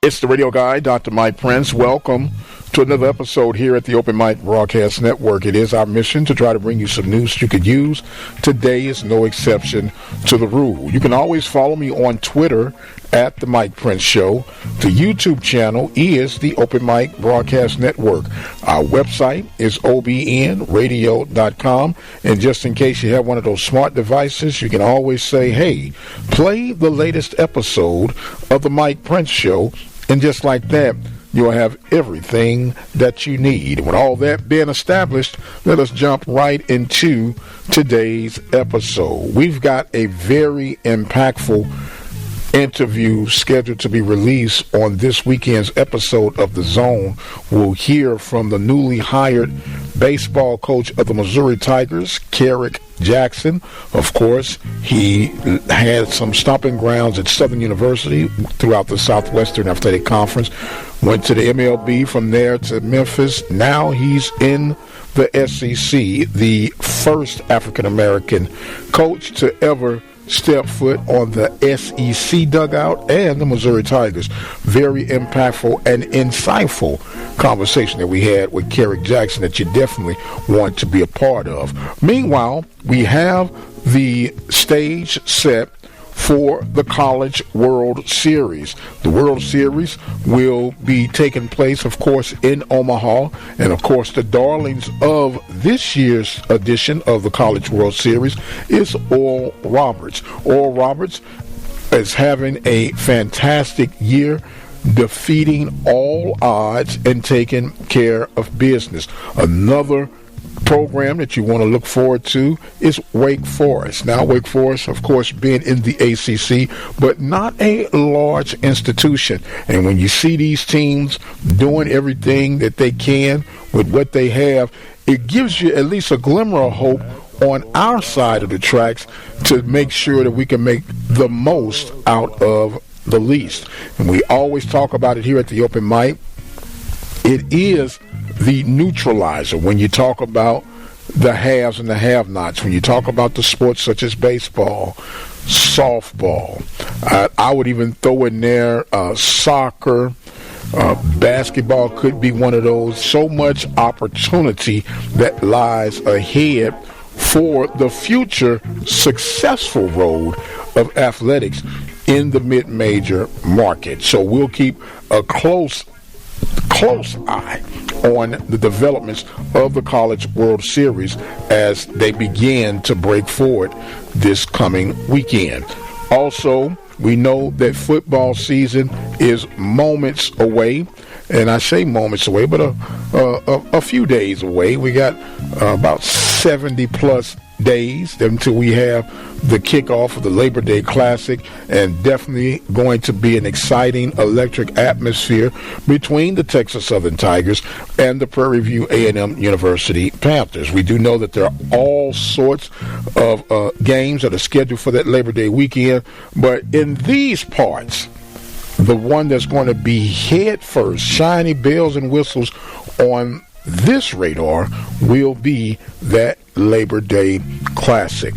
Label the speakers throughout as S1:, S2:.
S1: It's the radio guy, Dr. Mike Prince. Welcome to another episode here at the Open Mic Broadcast Network. It is our mission to try to bring you some news you could use. Today is no exception to the rule. You can always follow me on Twitter at The Mike Prince Show. The YouTube channel is the Open Mic Broadcast Network. Our website is obnradio.com. And just in case you have one of those smart devices, you can always say, hey, play the latest episode of The Mike Prince Show. And just like that, you'll have everything that you need. With all that being established, let us jump right into today's episode. We've got a very impactful interview scheduled to be released on this weekend's episode of The Zone. We'll hear from the newly hired baseball coach of the Missouri Tigers, Kerrick Jackson. Of course, he had some stomping grounds at Southern University throughout the Southwestern Athletic Conference, went to the MLB, from there to Memphis. Now he's in the SEC, the first African-American coach to ever step foot on the SEC dugout and the Missouri Tigers. Very impactful and insightful conversation that we had with Kerrick Jackson that you definitely want to be a part of. Meanwhile, we have the stage set for the College World Series. The World Series will be taking place, of course, in Omaha. And, of course, the darlings of this year's edition of the College World Series is Oral Roberts. Oral Roberts is having a fantastic year, defeating all odds and taking care of business. Another program that you want to look forward to is Wake Forest. Now, Wake Forest, of course, being in the ACC, but not a large institution. And when you see these teams doing everything that they can with what they have, it gives you at least a glimmer of hope on our side of the tracks to make sure that we can make the most out of the least. And we always talk about it here at the Open Mic. It is the neutralizer when you talk about the haves and the have-nots, when you talk about the sports such as baseball, softball. I would even throw in there soccer, basketball could be one of those. So much opportunity that lies ahead for the future successful road of athletics in the mid-major market. So we'll keep a close eye on the developments of the College World Series as they begin to break forward this coming weekend. Also, we know that football season is moments away, and I say moments away, but a few days away. We got about 70 plus days until we have the kickoff of the Labor Day Classic, and definitely going to be an exciting, electric atmosphere between the Texas Southern Tigers and the Prairie View A&M University Panthers. We do know that there are all sorts of games that are scheduled for that Labor Day weekend, but in these parts, the one that's going to be head first, shiny bells and whistles on this radar, will be that Labor Day Classic.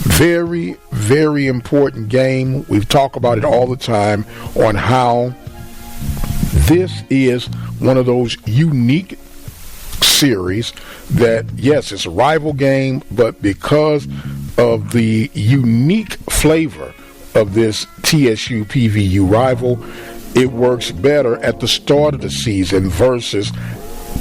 S1: Very, very important game. We've talked about it all the time on how this is one of those unique series that, yes, it's a rival game, but because of the unique flavor of this TSU-PVU rival, it works better at the start of the season versus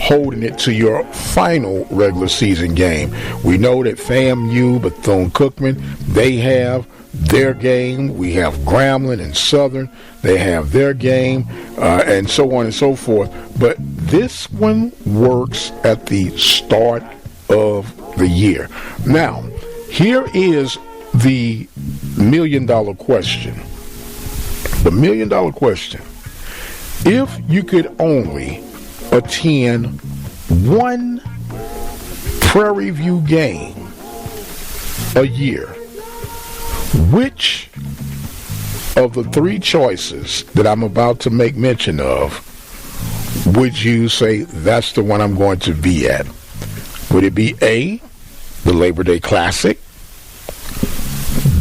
S1: holding it to your final regular season game. We know that FAMU, Bethune-Cookman, they have their game. We have Grambling and Southern. They have their game, and so on and so forth. But this one works at the start of the year. Now, here is the million-dollar question. The million-dollar question. If you could only attend one Prairie View game a year, which of the three choices that I'm about to make mention of would you say that's the one I'm going to be at? Would it be A, the Labor Day Classic,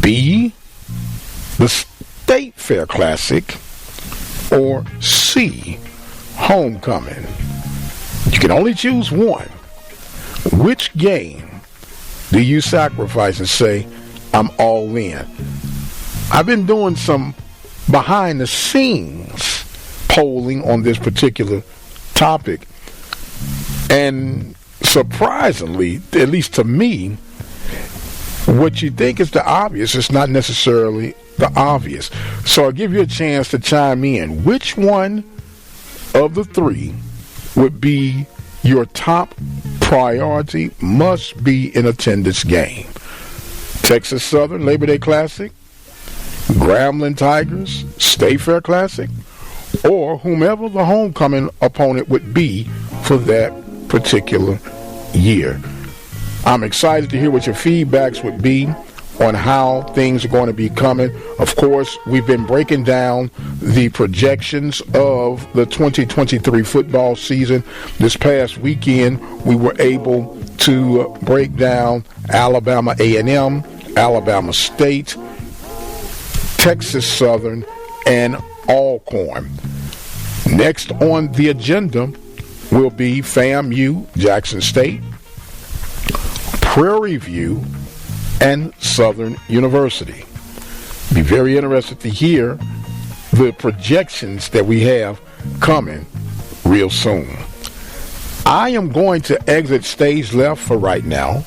S1: B, the State Fair Classic, or C, homecoming? You can only choose one. Which game do you sacrifice and say, I'm all in? I've been doing some behind the scenes polling on this particular topic, and surprisingly, at least to me, what you think is the obvious is not necessarily the obvious. So I'll give you a chance to chime in. Which one of the three would be your top priority, must be in attendance game? Texas Southern Labor Day Classic, Grambling Tigers State Fair Classic, or whomever the homecoming opponent would be for that particular year. I'm excited to hear what your feedbacks would be on how things are going to be coming. Of course, we've been breaking down the projections of the 2023 football season. This past weekend, we were able to break down Alabama A&M, Alabama State, Texas Southern, and Alcorn. Next on the agenda will be FAMU, Jackson State, Prairie View, and Southern University. Be very interested to hear the projections that we have coming real soon. I am going to exit stage left for right now.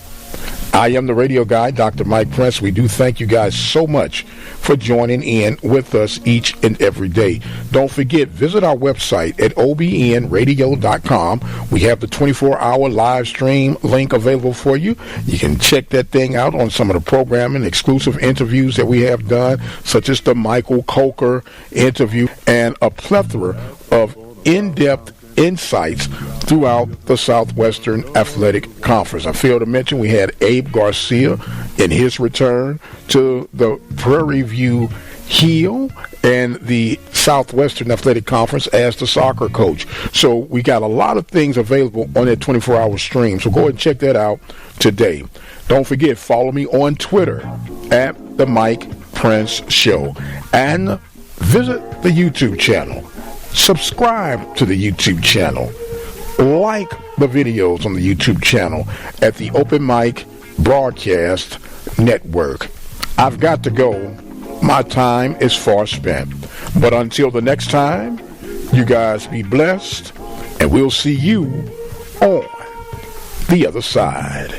S1: I am the radio guy, Dr. Mike Prince. We do thank you guys so much for joining in with us each and every day. Don't forget, visit our website at obnradio.com. We have the 24-hour live stream link available for you. You can check that thing out on some of the programming, exclusive interviews that we have done, such as the Michael Coker interview, and a plethora of in-depth insights throughout the Southwestern Athletic Conference. I failed to mention we had Abe Garcia in his return to the Prairie View Heel and the Southwestern Athletic Conference as the soccer coach. So we got a lot of things available on that 24-hour stream. So go ahead and check that out today. Don't forget, follow me on Twitter at The Mike Prince Show, and visit the YouTube channel. Subscribe to the YouTube channel. Like the videos on the YouTube channel at the Open Mic Broadcast Network. I've got to go. My time is far spent. But until the next time, you guys be blessed, and we'll see you on the other side.